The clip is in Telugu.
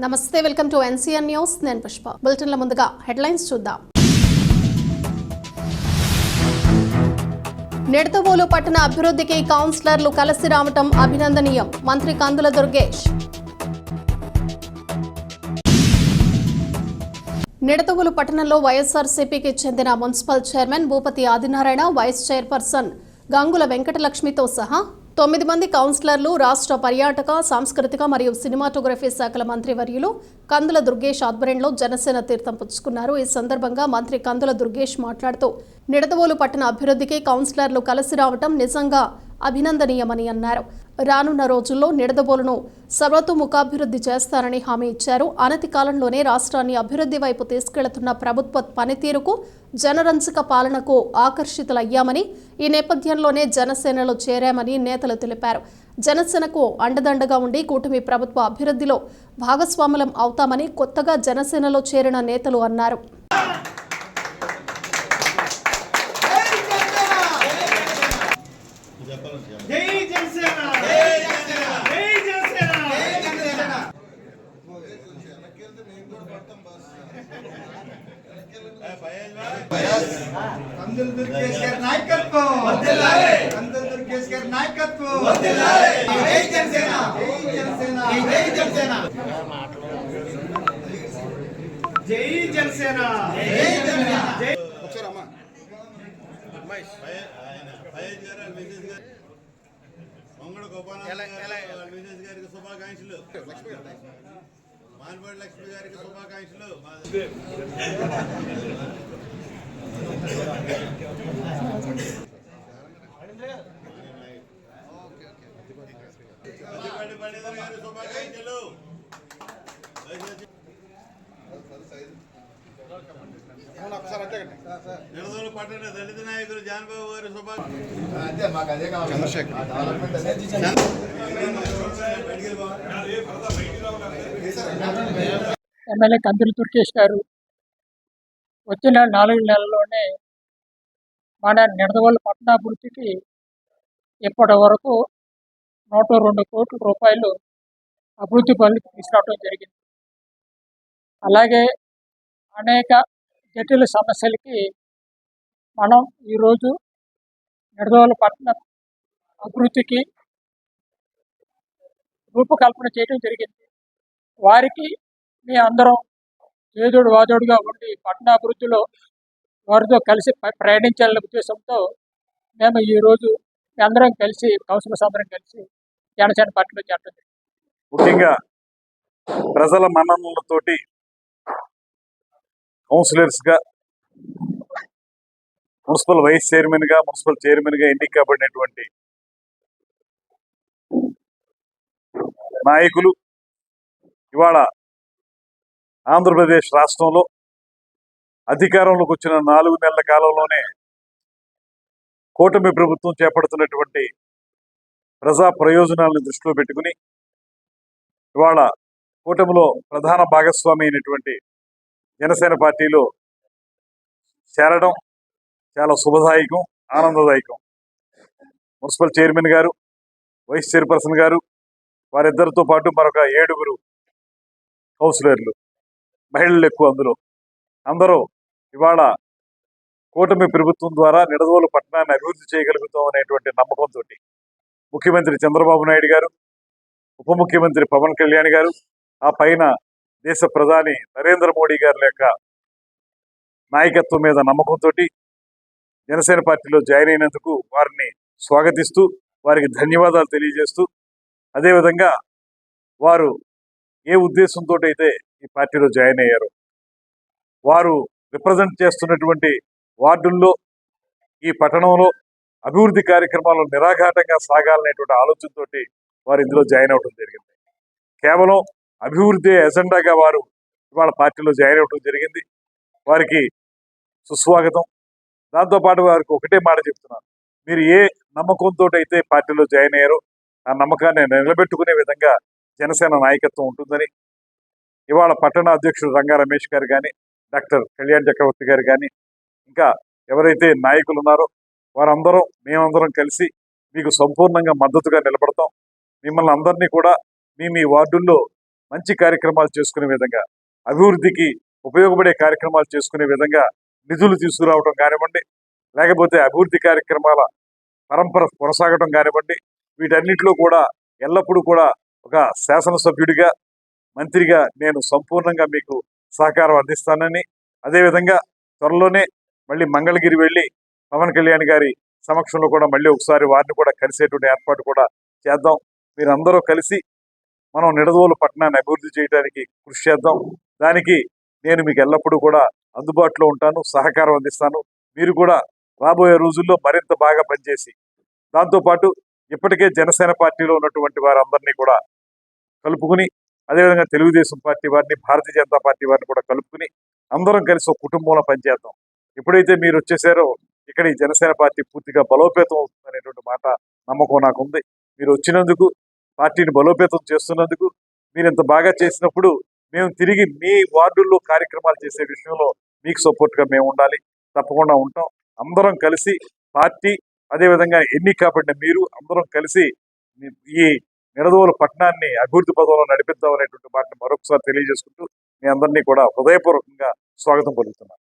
నమస్తే, వెల్కమ్ టు ఎన్సీఎన్ న్యూస్. నేను పుష్ప. బులెటిన్ల ముందుగా హెడ్లైన్స్ చూద్దాం. నిడదవోలు పట్టణ అభివృద్ధికి కౌన్సిలర్లు కలిసి రావటం అభినందనీయం. మంత్రి కందుల దుర్గేష్. నిడదవోలు పట్టణంలో వైఎస్ఆర్సీపీకి చెందిన municipal chairman Bhupathi Adinarayana, vice chairperson Gangula వెంకటలక్ష్మితో సహా 9 మంది కౌన్సిలర్లు, రాష్ట్ర పర్యాటక, సాంస్కృతిక మరియు సినిమాటోగ్రఫీ శాఖల మంత్రివర్యులు కందుల దుర్గేష్ ఆధ్వర్యంలో జనసేన తీర్థం పుచ్చుకున్నారు. ఈ సందర్భంగా మంత్రి కందుల దుర్గేష్ మాట్లాడుతూ నిడదవోలు పట్టణ అభివృద్ధికి కౌన్సిలర్లు కలిసి రావటం నిజంగా అభినందనీయమని అన్నారు. రానున్న రోజుల్లో నిడదవోలును సర్వతోముఖాభివృద్ధి చేస్తారని హామీ ఇచ్చారు. అనతి కాలంలోనే రాష్ట్రాన్ని అభివృద్ధి వైపు తీసుకెళ్తున్న ప్రభుత్వ పనితీరుకు, జనరంజక పాలనకు ఆకర్షితులయ్యామని, ఈ నేపథ్యంలోనే జనసేనలో చేరామని నేతలు తెలిపారు. జనసేనకు అండదండగా ఉండి కూటమి ప్రభుత్వ అభివృద్ధిలో భాగస్వాములం అవుతామని కొత్తగా జనసేనలో చేరిన నేతలు అన్నారు. కందుల దుర్గేష్ గారి నాయకత్వం, కందుల దుర్గేష్ గారి నాయకత్వం. జై జనసేన, జై జనసేన, జై జనసేన, జై జనసేన. ఒకసారమ్మా గారికి శుభాకాంక్షలు, మాన్పడి లక్ష్మి గారికి శుభాకాంక్షలు. నిడదవోలు పట్టణ దళిత నాయకులు జాన్బాబు గారి ఎమ్మెల్యే కందుల దుర్గేష్ గారు వచ్చిన 4 నెలల్లోనే మన నిడదవోలు పట్టణాభివృద్ధికి ఇప్పటి వరకు 102 కోట్ల రూపాయలు అభివృద్ధి పనులకు తీసుకురావడం జరిగింది. అలాగే అనేక జటిల సమస్యలకి మనం ఈరోజు నిడదవోలు పట్టణ అభివృద్ధికి రూపకల్పన చేయడం జరిగింది. వారికి మీ అందరం చేదోడు వాదోడుగా ఉండి పట్టణాభివృద్ధిలో వారితో కలిసి ప్రయాణించాలనే ఉద్దేశంతో మేము ఈరోజు అందరం కలిసి, కౌన్సిలర్స్ అందరం కలిసి జనసేన పార్టీలో చేరడం జరిగింది. ముఖ్యంగా ప్రజల మన్ననలతోటి కౌన్సిలర్స్గా, మున్సిపల్ వైస్ చైర్మన్గా, మున్సిపల్ చైర్మన్గా ఎన్నిక కాబడినటువంటి నాయకులు ఇవాళ ఆంధ్రప్రదేశ్ రాష్ట్రంలో అధికారంలోకి వచ్చిన 4 నెలల కాలంలోనే కూటమి ప్రభుత్వం చేపడుతున్నటువంటి ప్రజా ప్రయోజనాలను దృష్టిలో పెట్టుకుని ఇవాళ కూటమిలో ప్రధాన భాగస్వామి అయినటువంటి జనసేన పార్టీలో చేరడం చాలా శుభదాయకం, ఆనందదాయకం. మున్సిపల్ చైర్మన్ గారు, వైస్ చైర్పర్సన్ గారు, వారిద్దరితో పాటు మరొక 7 కౌన్సిలర్లు, మహిళలు ఎక్కువ. అందులో అందరూ ఇవాళ కూటమి ప్రభుత్వం ద్వారా నిడదవోలు పట్టణాన్ని అభివృద్ధి చేయగలుగుతాం అనేటువంటి నమ్మకంతో ముఖ్యమంత్రి చంద్రబాబు నాయుడు గారు, ఉప ముఖ్యమంత్రి పవన్ కళ్యాణ్ గారు, ఆ పైన దేశ ప్రధాని నరేంద్ర మోడీ గారి యొక్క నాయకత్వం మీద నమ్మకంతో జనసేన పార్టీలో జాయిన్ అయినందుకు వారిని స్వాగతిస్తూ, వారికి ధన్యవాదాలు తెలియజేస్తూ, అదేవిధంగా వారు ఏ ఉద్దేశంతో అయితే ఈ పార్టీలో జాయిన్ అయ్యారు, వారు రిప్రజెంట్ చేస్తున్నటువంటి వార్డుల్లో, ఈ పట్టణంలో అభివృద్ధి కార్యక్రమాలు నిరాఘాటంగా సాగాలనేటువంటి ఆలోచనతో వారు ఇందులో జాయిన్ అవ్వడం జరిగింది. కేవలం అభివృద్ధి ఎజెండాగా వారు ఇవాళ పార్టీలో జాయిన్ అవ్వడం జరిగింది. వారికి సుస్వాగతం. దాంతోపాటు వారికి ఒకటే మాట చెప్తున్నాను, మీరు ఏ నమ్మకంతో అయితే పార్టీలో జాయిన్ అయ్యారో ఆ నమ్మకాన్ని నిలబెట్టుకునే విధంగా జనసేన నాయకత్వం ఉంటుందని ఇవాళ పట్టణ అధ్యక్షుడు రంగా రమేష్ గారు కానీ, డాక్టర్ కళ్యాణ్ చక్రవర్తి గారు కానీ, ఇంకా ఎవరైతే నాయకులు ఉన్నారో వారందరం, మేమందరం కలిసి మీకు సంపూర్ణంగా మద్దతుగా నిలబడతాం. మిమ్మల్ని అందరినీ కూడా మీ వార్డుల్లో మంచి కార్యక్రమాలు చేసుకునే విధంగా, అభివృద్ధికి ఉపయోగపడే కార్యక్రమాలు చేసుకునే విధంగా నిధులు తీసుకురావడం కానివ్వండి, లేకపోతే అభివృద్ధి కార్యక్రమాల పరంపర కొనసాగడం కానివ్వండి, వీటన్నిటిలో కూడా ఎల్లప్పుడూ కూడా ఒక శాసనసభ్యుడిగా, మంత్రిగా నేను సంపూర్ణంగా మీకు సహకారం అందిస్తానని, అదేవిధంగా త్వరలోనే మళ్ళీ మంగళగిరి వెళ్ళి పవన్ కళ్యాణ్ గారి సమక్షంలో కూడా మళ్ళీ ఒకసారి వారిని కూడా కలిసేటువంటి ఏర్పాటు కూడా చేద్దాం. మీరందరూ కలిసి మనం నిడదవోలు పట్టణాన్ని అభివృద్ధి చేయడానికి కృషి చేద్దాం. దానికి నేను మీకు ఎల్లప్పుడూ కూడా అందుబాటులో ఉంటాను, సహకారం అందిస్తాను. మీరు కూడా రాబోయే రోజుల్లో మరింత బాగా పనిచేసి, దాంతోపాటు ఇప్పటికే జనసేన పార్టీలో ఉన్నటువంటి వారందరినీ కూడా కలుపుకుని, అదేవిధంగా తెలుగుదేశం పార్టీ వారిని, భారతీయ జనతా పార్టీ వారిని కూడా కలుపుకుని అందరం కలిసి ఒక కుటుంబంలో పనిచేద్దాం. ఎప్పుడైతే మీరు వచ్చేసారో ఇక్కడ ఈ జనసేన పార్టీ పూర్తిగా బలోపేతం అవుతుందనేటువంటి మాట, నమ్మకం నాకు ఉంది. మీరు వచ్చినందుకు, పార్టీని బలోపేతం చేస్తున్నందుకు, మీరు ఇంత బాగా చేసినప్పుడు మేము తిరిగి మీ వార్డుల్లో కార్యక్రమాలు చేసే విషయంలో మీకు సపోర్ట్గా మేము ఉండాలి. తప్పకుండా ఉంటాం. అందరం కలిసి పార్టీ, అదేవిధంగా ఎన్నిక కాబడిన మీరు అందరం కలిసి ఈ నిడదవోలు పట్టణాన్ని అభివృద్ధి పదంలో నడిపిద్దాం అనేటువంటి మాటను మరొకసారి తెలియజేసుకుంటూ మీ అందరినీ కూడా హృదయపూర్వకంగా స్వాగతం పలుకుతున్నాను.